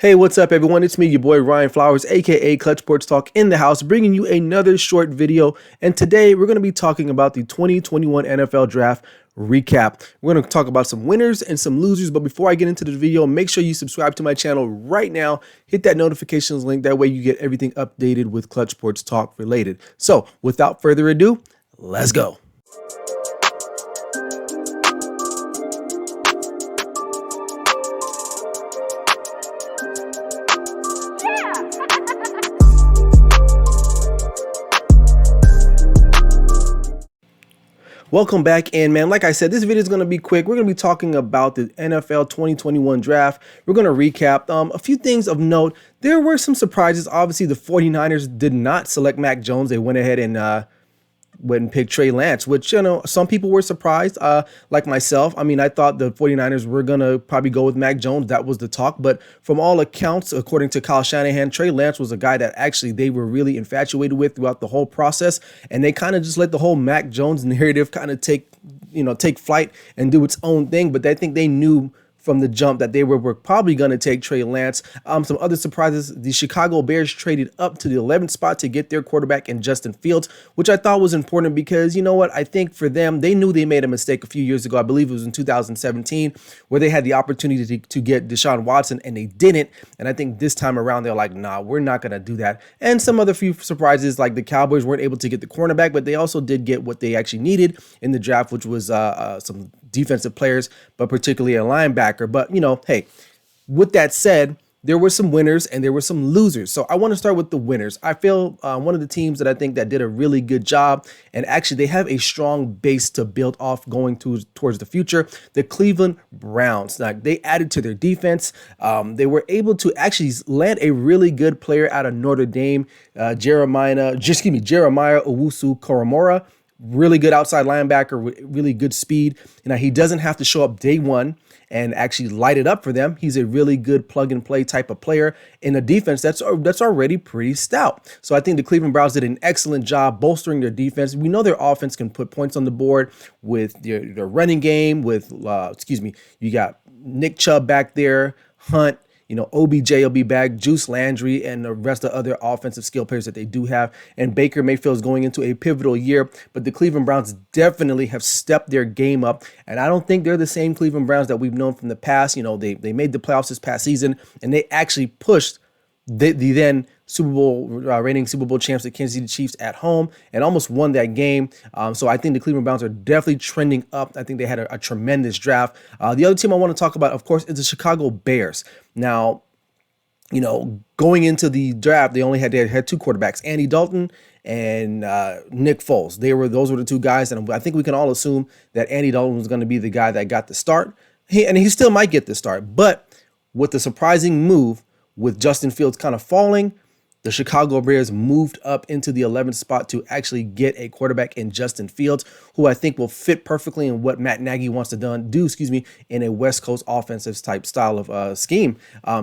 Hey, what's up, everyone? It's me, your boy Ryan Flowers, aka Clutch Sports Talk in the house, bringing you another short video. And today we're going to be talking about the 2021 NFL Draft recap. We're going to talk about some winners and some losers. But before I get into the video, make sure you subscribe to my channel right now. Hit that notifications link. That way you get everything updated with Clutch Sports Talk related. So without further ado, let's go. Welcome back in, man. Like I said, this video is going to be quick. We're going to be talking about the NFL 2021 draft. We're going to recap a few things of note. There were some surprises. Obviously, the 49ers did not select Mac Jones. They went ahead and went and picked Trey Lance, which, you know, some people were surprised, like myself. I mean, I thought the 49ers were going to probably go with Mac Jones. That was the talk. But from all accounts, according to Kyle Shanahan, Trey Lance was a guy that actually they were really infatuated with throughout the whole process. And they kind of just let the whole Mac Jones narrative kind of take flight and do its own thing. But I think they knew from the jump that they were probably going to take Trey Lance. Some other surprises, the Chicago Bears traded up to the 11th spot to get their quarterback in Justin Fields, which I thought was important because, you know what, I think for them, they knew they made a mistake a few years ago. I believe it was in 2017 where they had the opportunity to get Deshaun Watson and they didn't. And I think this time around, they're like, nah, we're not going to do that. And some other few surprises, like the Cowboys weren't able to get the cornerback, but they also did get what they actually needed in the draft, which was some defensive players, but particularly a linebacker. But, you know, hey, with that said, there were some winners and there were some losers. So I want to start with the winners. I feel one of the teams that I think that did a really good job, and actually they have a strong base to build off going towards the future, the Cleveland Browns. Now, they added to their defense. They were able to actually land a really good player out of Notre Dame, Jeremiah Owusu-Koramoah. Really good outside linebacker with really good speed. Now, he doesn't have to show up day one and actually light it up for them. He's a really good plug and play type of player in a defense that's already pretty stout. So I think the Cleveland Browns did an excellent job bolstering their defense. We know their offense can put points on the board with their running game with, you got Nick Chubb back there, Hunt, OBJ will be back, Juice Landry, and the rest of other offensive skill players that they do have. And Baker Mayfield is going into a pivotal year, but the Cleveland Browns definitely have stepped their game up. And I don't think they're the same Cleveland Browns that we've known from the past. They made the playoffs this past season, and they actually pushed the then Super Bowl reigning Super Bowl champs, the Kansas City Chiefs, at home and almost won that game. So I think the Cleveland Browns are definitely trending up. I think they had a tremendous draft. The other team I want to talk about, of course, is the Chicago Bears. Now, going into the draft, they had two quarterbacks, Andy Dalton and Nick Foles. Those were the two guys, and I think we can all assume that Andy Dalton was going to be the guy that got the start. He still might get the start, but with the surprising move with Justin Fields kind of falling, the Chicago Bears moved up into the 11th spot to actually get a quarterback in Justin Fields, who I think will fit perfectly in what Matt Nagy wants to do in a West Coast offensive type style of scheme.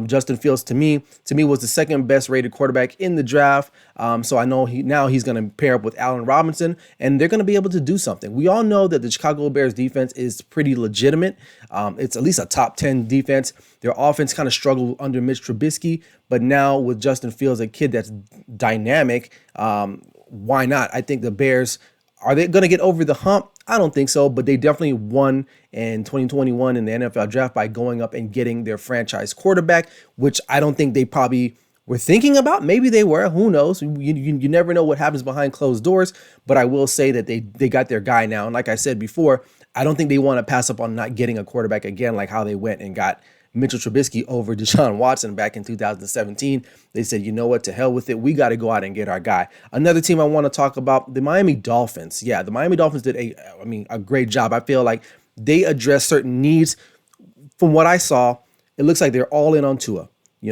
Justin Fields, to me was the second best rated quarterback in the draft. So I know he's going to pair up with Allen Robinson, and they're going to be able to do something. We all know that the Chicago Bears defense is pretty legitimate. It's at least a top 10 defense. Their offense kind of struggled under Mitch Trubisky, but now with Justin Fields, a kid that's dynamic, why not? I think the Bears, are they going to get over the hump? I don't think so, but they definitely won in 2021 in the NFL draft by going up and getting their franchise quarterback, which I don't think they probably were thinking about. Maybe they were. Who knows? You never know what happens behind closed doors, but I will say that they got their guy now. And like I said before, I don't think they want to pass up on not getting a quarterback again, like how they went and got Mitchell Trubisky over Deshaun Watson back in 2017. They said, you know what, to hell with it. We got to go out and get our guy. Another team I want to talk about, the Miami Dolphins. Yeah, the Miami Dolphins did a great job. I feel like they addressed certain needs. From what I saw, it looks like they're all in on Tua.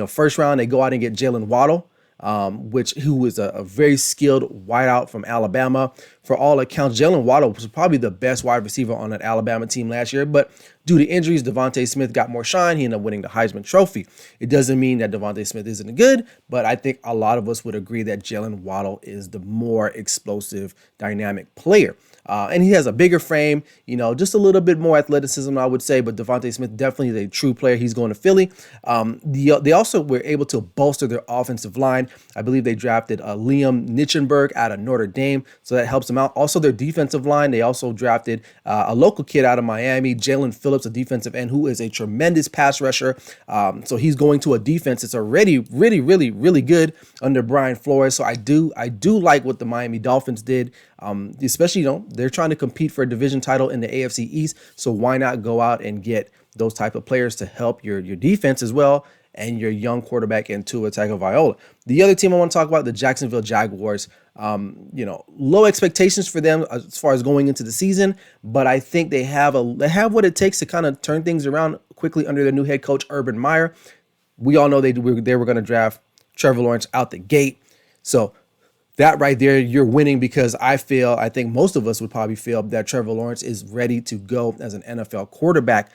First round, they go out and get Jalen Waddle, who is a very skilled wideout from Alabama. For all accounts, Jalen Waddle was probably the best wide receiver on that Alabama team last year, but due to injuries, Devontae Smith got more shine. He ended up winning the Heisman Trophy. It doesn't mean that Devontae Smith isn't good, but I think a lot of us would agree that Jalen Waddle is the more explosive, dynamic player. And he has a bigger frame, just a little bit more athleticism, I would say. But Devontae Smith definitely is a true player. He's going to Philly. They also were able to bolster their offensive line. I believe they drafted Liam Nichenberg out of Notre Dame, so that helps them out. Also, their defensive line, they also drafted a local kid out of Miami, Jalen Phillips, a defensive end who is a tremendous pass rusher. So he's going to a defense that's already really, really, really good under Brian Flores. So I do like what the Miami Dolphins did. Especially, they're trying to compete for a division title in the AFC East. So why not go out and get those type of players to help your defense as well and your young quarterback in Tua Tagovailoa. The other team I want to talk about, the Jacksonville Jaguars. Low expectations for them as far as going into the season, but I think they have what it takes to kind of turn things around quickly under their new head coach Urban Meyer. We all know they were going to draft Trevor Lawrence out the gate. So that right there, you're winning, because I think most of us would probably feel that Trevor Lawrence is ready to go as an NFL quarterback.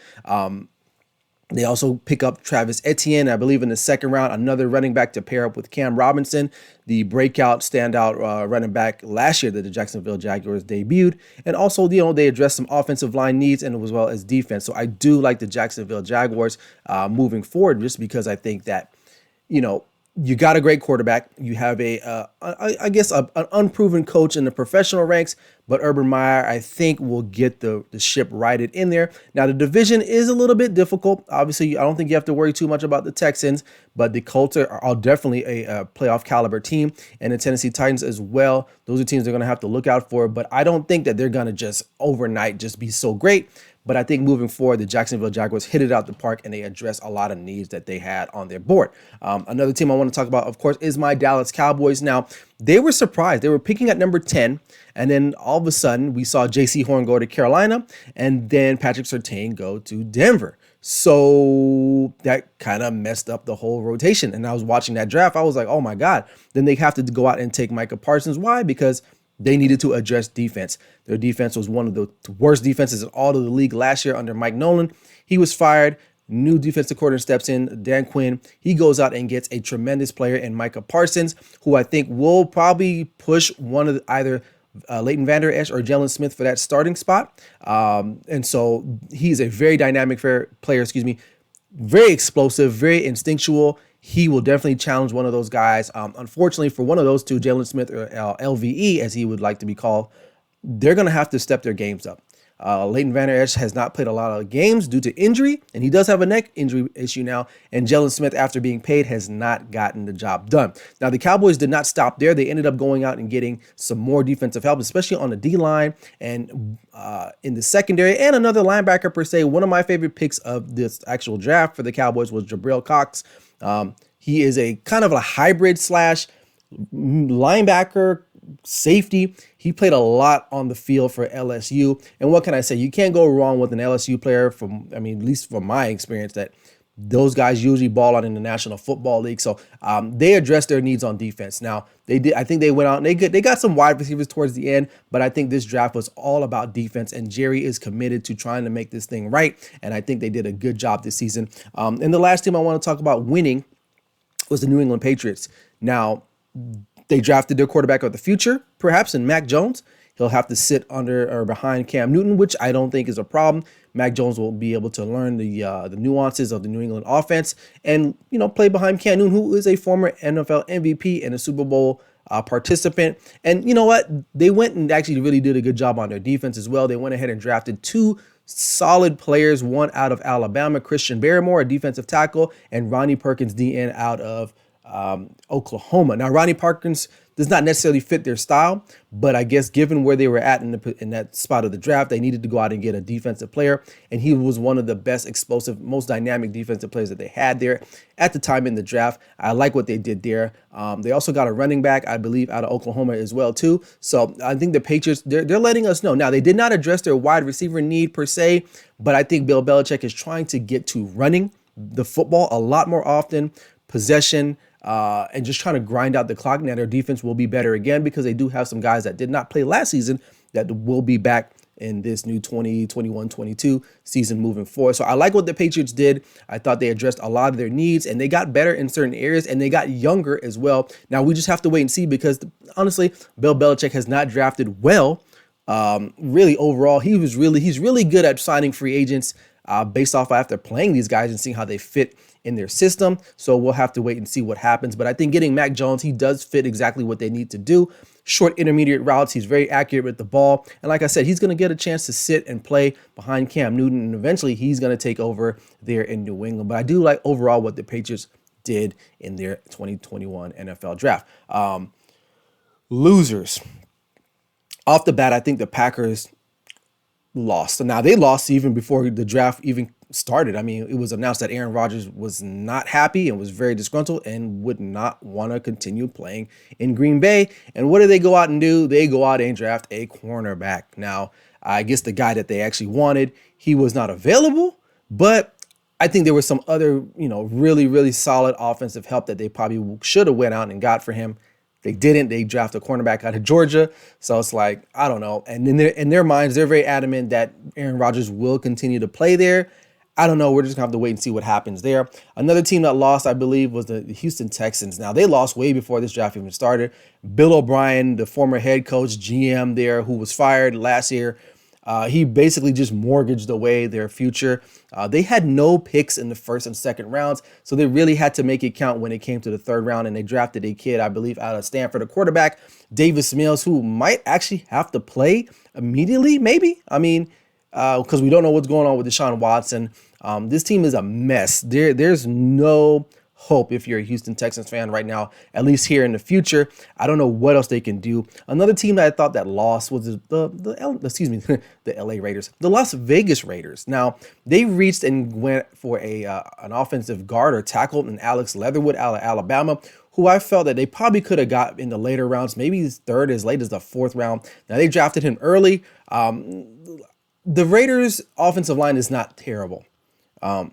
They also pick up Travis Etienne, I believe, in the second round, another running back to pair up with Cam Robinson, the breakout standout running back last year that the Jacksonville Jaguars debuted. And also, they addressed some offensive line needs and as well as defense. So I do like the Jacksonville Jaguars moving forward, just because I think that, you got a great quarterback. You have an unproven coach in the professional ranks, but Urban Meyer, I think, will get the ship righted in there. Now, the division is a little bit difficult. Obviously, I don't think you have to worry too much about the Texans, but the Colts are definitely a playoff caliber team, and the Tennessee Titans as well. Those are teams they're going to have to look out for, but I don't think that they're going to just overnight just be so great. But I think moving forward, the Jacksonville Jaguars hit it out the park, and they address a lot of needs that they had on their board. Another team I want to talk about, of course, is my Dallas Cowboys. Now, they were surprised. They were picking at number 10, and then all of a sudden, we saw J.C. Horn go to Carolina, and then Patrick Surtain go to Denver. So that kind of messed up the whole rotation. And I was watching that draft. I was like, oh, my God. Then they have to go out and take Micah Parsons. Why? Because they needed to address defense. Their defense was one of the worst defenses in all of the league last year under Mike Nolan. He was fired. New defensive coordinator steps in, Dan Quinn. He goes out and gets a tremendous player in Micah Parsons, who I think will probably push one of either Leighton Vander Esch or Jalen Smith for that starting spot. And so he's a very dynamic player, very explosive, very instinctual. He will definitely challenge one of those guys. Unfortunately for one of those two, Jalen Smith or LVE, as he would like to be called, they're going to have to step their games up. Leighton Vander Esch has not played a lot of games due to injury, and he does have a neck injury issue now. And Jalen Smith, after being paid, has not gotten the job done. Now, the Cowboys did not stop there. They ended up going out and getting some more defensive help, especially on the D-line and in the secondary, and another linebacker per se. One of my favorite picks of this actual draft for the Cowboys was Jabril Cox. He is a kind of a hybrid slash linebacker safety. He played a lot on the field for LSU. And what can I say? You can't go wrong with an LSU player at least from my experience, that those guys usually ball out in the National Football League. So they addressed their needs on defense. Now, they did. I think they went out and they got some wide receivers towards the end, but I think this draft was all about defense, and Jerry is committed to trying to make this thing right. And I think they did a good job this season. And the last team I want to talk about winning was the New England Patriots. Now, they drafted their quarterback of the future, perhaps, in Mac Jones. He'll have to sit under or behind Cam Newton, which I don't think is a problem. Mac Jones will be able to learn the nuances of the New England offense and, play behind Cam Newton, who is a former NFL MVP and a Super Bowl participant. And you know what? They went and actually really did a good job on their defense as well. They went ahead and drafted two solid players, one out of Alabama, Christian Barrymore, a defensive tackle, and Ronnie Perkins, DN, out of Oklahoma. Now, Ronnie Perkins does not necessarily fit their style, but I guess given where they were at in that spot of the draft, they needed to go out and get a defensive player, and he was one of the best explosive, most dynamic defensive players that they had there at the time in the draft. I like what they did there. They also got a running back, I believe, out of Oklahoma as well too. So I think the Patriots, they're letting us know. Now, they did not address their wide receiver need per se, but I think Bill Belichick is trying to get to running the football a lot more often, possession, and just trying to grind out the clock. Now, their defense will be better again because they do have some guys that did not play last season that will be back in this new 2021-22 season moving forward. So I like what the Patriots did. I thought they addressed a lot of their needs, and they got better in certain areas, and they got younger as well. Now we just have to wait and see, because honestly, Bill Belichick has not drafted well. Really overall, he's really good at signing free agents based off after playing these guys and seeing how they fit in their system. So we'll have to wait and see what happens. But I think getting Mac Jones, he does fit exactly what they need to do. Short intermediate routes. He's very accurate with the ball. And like I said, he's going to get a chance to sit and play behind Cam Newton. And eventually he's going to take over there in New England. But I do like overall what the Patriots did in their 2021 NFL draft. Losers. Off the bat, I think the Packers lost. Now, they lost even before the draft even started. I mean, it was announced that Aaron Rodgers was not happy and was very disgruntled and would not want to continue playing in Green Bay. And what do they go out and do? They go out and draft a cornerback. Now, I guess the guy that they actually wanted, he was not available, but I think there was some other, really, really solid offensive help that they probably should have went out and got for him. They didn't. They drafted a cornerback out of Georgia. So it's like, I don't know. And in their minds, they're very adamant that Aaron Rodgers will continue to play there. I don't know. We're just going to have to wait and see what happens there. Another team that lost, I believe, was the Houston Texans. Now, they lost way before this draft even started. Bill O'Brien, the former head coach, GM there, who was fired last year, he basically just mortgaged away their future. They had no picks in the first and second rounds, so they really had to make it count when it came to the third round, and they drafted a kid, I believe, out of Stanford, a quarterback, Davis Mills, who might actually have to play immediately, maybe. I mean, because we don't know what's going on with Deshaun Watson. This team is a mess. There's no hope if you're a Houston Texans fan right now, at least here in the future. I don't know what else they can do. Another team that I thought that lost was the LA Raiders, the Las Vegas Raiders. Now, they reached and went for an offensive guard or tackle in Alex Leatherwood out of Alabama, who I felt that they probably could have got in the later rounds, maybe third, as late as the fourth round. Now, they drafted him early. The Raiders' offensive line is not terrible.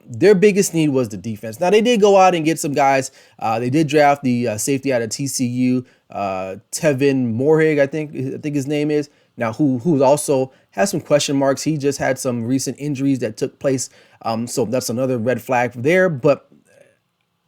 Their biggest need was the defense. Now, they did go out and get some guys. They did draft the safety out of TCU, Tevin Moorhig, I think his name is. Now, who also has some question marks. He just had some recent injuries that took place. So that's another red flag there. But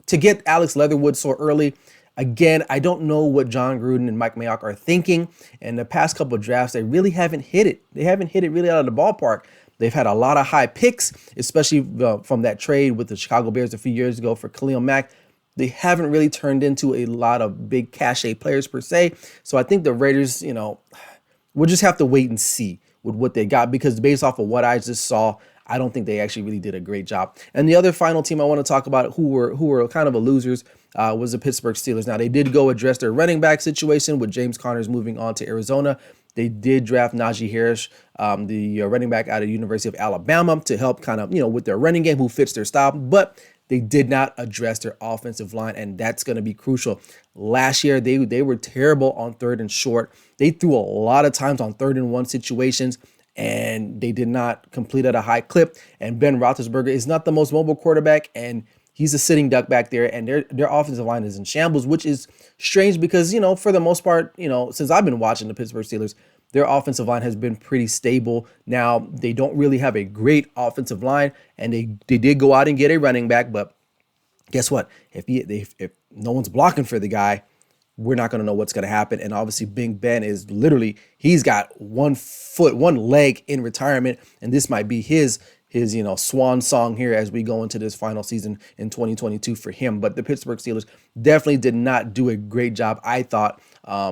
to get Alex Leatherwood so early, again, I don't know what John Gruden and Mike Mayock are thinking. In the past couple of drafts, they really haven't hit it. They haven't hit it really out of the ballpark. They've had a lot of high picks, especially from that trade with the Chicago Bears a few years ago for Khalil Mack. They haven't really turned into a lot of big cachet players per se. So I think the Raiders, we'll just have to wait and see with what they got, because based off of what I just saw, I don't think they actually really did a great job. And the other final team I want to talk about who were kind of a losers was the Pittsburgh Steelers. Now, they did go address their running back situation with James Conner's moving on to Arizona. They did draft Najee Harris, the running back out of the University of Alabama, to help kind of, with their running game, who fits their style. But they did not address their offensive line, and that's going to be crucial. Last year, they were terrible on third and short. They threw a lot of times on 3rd and 1 situations, and they did not complete at a high clip. And Ben Roethlisberger is not the most mobile quarterback, and he's a sitting duck back there, and their offensive line is in shambles, which is strange because, for the most part, since I've been watching the Pittsburgh Steelers, their offensive line has been pretty stable. Now, they don't really have a great offensive line, and they did go out and get a running back, but guess what? If no one's blocking for the guy, we're not going to know what's going to happen. And obviously, Big Ben is he's got one leg in retirement, and this might be his swan song here as we go into this final season in 2022 for him. But the Pittsburgh Steelers definitely did not do a great job, I thought,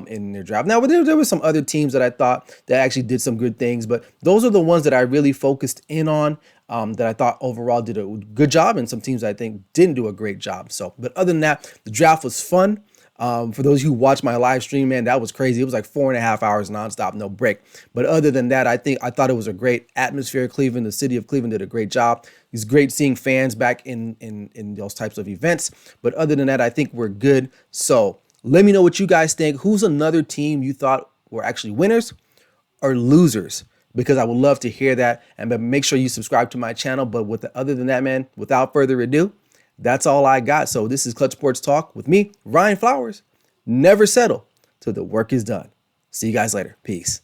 in their draft. Now, there were some other teams that I thought that actually did some good things, but those are the ones that I really focused in on, that I thought overall did a good job, and some teams I think didn't do a great job. So, but other than that, the draft was fun. For those who watched my live stream, man, that was crazy. It was like 4.5 hours nonstop, no break. But other than that, I thought it was a great atmosphere. Cleveland, the city of Cleveland, did a great job. It's great seeing fans back in those types of events. But other than that, I think we're good. So let me know what you guys think. Who's another team you thought were actually winners or losers? Because I would love to hear that. And make sure you subscribe to my channel. But other than that, man, without further ado, that's all I got. So this is Clutch Sports Talk with me, Ryan Flowers. Never settle till the work is done. See you guys later. Peace.